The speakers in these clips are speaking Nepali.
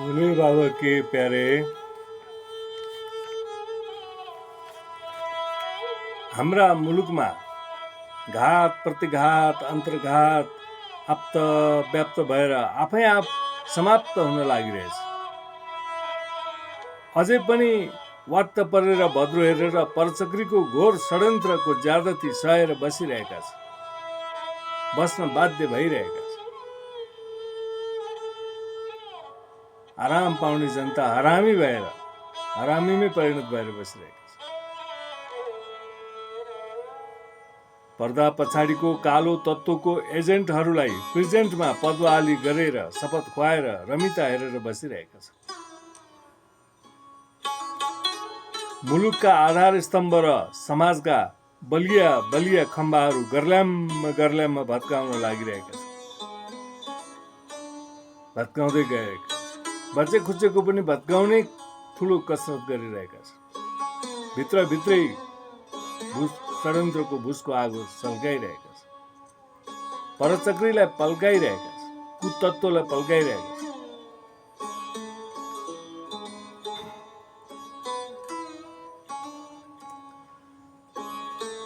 भोले बाबा के प्यारे, हाम्रा मुलुकमा घात प्रतिघात अन्तर्घात आप्त व्याप्त भएर आफै आफ समाप्त हुन लागिरहेछ। अझै पनि वात्त परेर भद्रो हेरेर परचक्रीको घोर षड्यन्त्रको ज्यादती सहेर बसिरहेका छन्, बस्न बाध्य भइरहेका छन्। आराम पाउने जनता हरामी भएर हरामीमै परिणत भएर बसिरहेका छन्। पर्दा पछाडिको कालो तत्त्वको एजेन्टहरूलाई प्रेजेन्टमा पदवाली गरेर शपथ खुवाएर रमिता हेरेर बसिरहेका छन्। मुलुकका आधार स्तम्भ र समाजका बलिया बलिया खम्बाहरू गर्ल्याममा भत्काउन लागिरहेका छन्, भत्काउँदै गएका। बच्चे खुच्चेको पनि भत्काउने ठुलो कसरत गरिरहेका छन्। भित्रभित्रै षड्यन्त्रको भुसको आगो सल्काइरहेका छन्, परचक्रीलाई पल्काइरहेका छन्, कुतत्त्वलाई पल्काइरहेका छन्।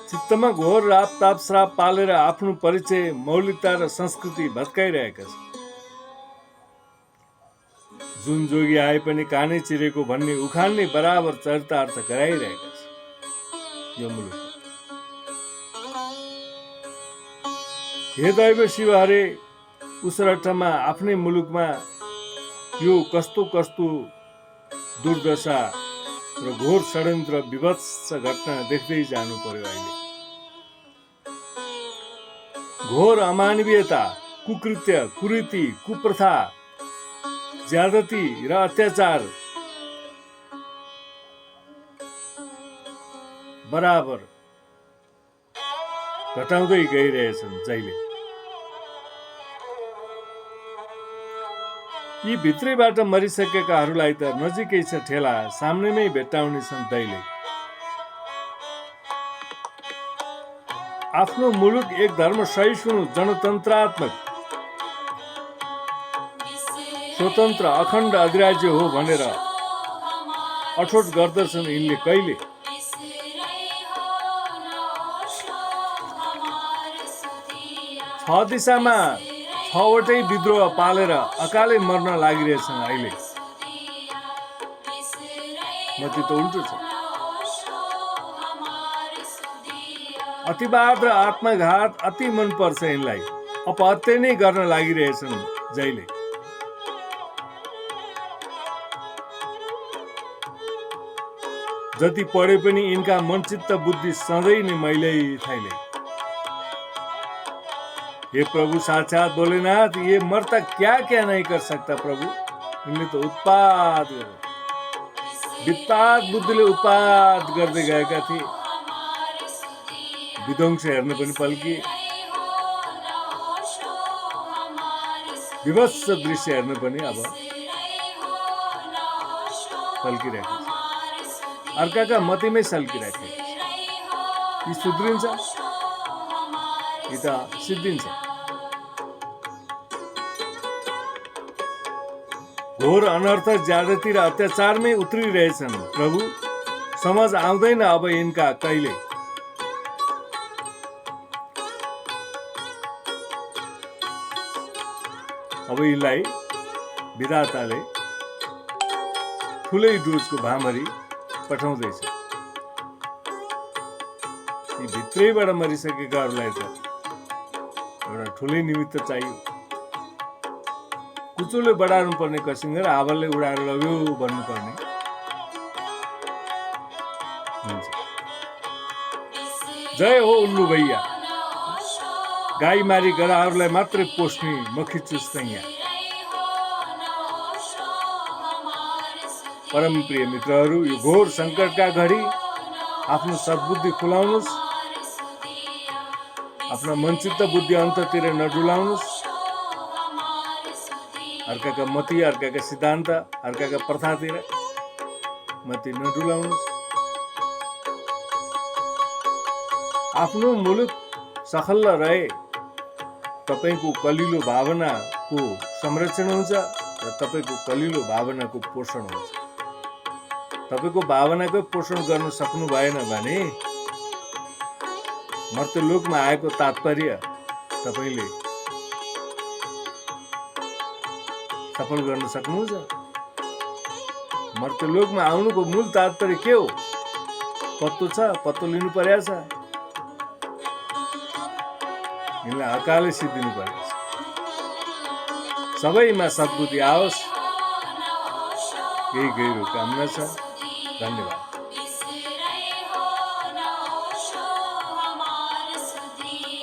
चित्तमा घोर राप ताप श्राप पालेर आफ्नो परिचय, मौलिकता र संस्कृति भत्काइरहेका छन्। जुन जोगी आए पनि कानै चिरेको भन्ने उखान्ने बराबर चरितार्थ गराइरहेका छन् यो मुलुक। हे दैव शिव हरे, उसरठमा आफ्नै मुलुकमा यो कस्तो कस्तो दुर्दशा र घोर षड्यन्त्र विभत्स घटना देख्दै जानु पर्यो। अहिले घोर अमानवीयता, कुकृत्य, कुरीति, कुप्रथा, ज्यादती र अत्याचार बराबर घटाउँदै गइरहेछन् जहिले। यी भित्रैबाट मरिसकेकाहरूलाई त नजिकै छ ठेला, सामनेमै भेट्टाउने छन् दैले। आफ्नो मुलुक एक धर्म सहिष्णु जनतन्त्रात्मक स्वतन्त्र अखण्ड अधिराज्य हो भनेर अठोट गर्दछन् यिनले कहिले। छ दिशामा छवटै विद्रोह पालेर अकालै मर्न लागिरहेछन् अहिले। मती त उल्टो छ। अतिवाद र आत्मघात अति मन पर्छ यिनलाई, अपहत्या नै गर्न लागिरहेछन् जहिले। जति पढे पनि यिनका मनचित्त बुद्धि सधैँ नै मैलै थैलै। हे प्रभु साक्षात भोलेनाथ, ये मरता क्या क्या नहीं कर सकता प्रभु। इनले त उत्पात वित्पात बुद्धिले उत्पात गर्दै गएका थिए। विध्वंस हेर्न पनि पल्किए, विभत्स दृश्य हेर्न पनि अब पल्किरहेका छन्। अर्काका मतिमै सल्किरहेका छन्। यी सुध्रिन्छ, यी त सिद्धिन्छ। घोर अनर्थ, ज्यादती र अत्याचारमै उत्रिरहेछन् प्रभु। समझ आउँदैन अब यिनका कहिले। अब यिनलाई विधाताले ठुलै डोजको भामरी पठाउँदैछ। यी भित्रैबाट मरिसकेकाहरूलाई त एउटा ठुलै निमित्त चाहियो। कुचोले बढार्नु पर्ने कसिङ्ग र हावलले उडाएर लग्यो भन्नुपर्ने हुन्छ। जय हो उल्लु भैया, गाई मारी गधाहरूलाई मात्रै पोस्ने म खिच्चुस् कैया। परम प्रिय मित्रहरू, यो घोर सङ्कटका घडी आफ्नो सद्बुद्धि खुलाउनुहोस्, आफ्ना मनचित्त बुद्धि अन्ततिर नडुलाउनुहोस्। अर्काका मती, अर्काका सिद्धान्त, अर्काका प्रथातिर मती नडुलाउनुहोस्। आफ्नो मुलुक सखल्ल रहे तपाईँको कलिलो भावनाको संरक्षण हुन्छ, र तपाईँको कलिलो भावनाको पोषण हुन्छ। तपाईँको भावनाकै पोषण गर्न सक्नु भएन भने मर्त्यलोकमा आएको तात्पर्य तपाईँले सफल गर्न सक्नुहुन्छ? मर्त्यलोकमा आउनुको मूल तात्पर्य के हो? पत्तो छ? पत्तो लिनु परेको छ? यिनलाई अकालै सिद्धिनु परेको छ। सबैमा सद्बुद्धि आओस्, यही गहिरो कामना छ। धन्यवाद।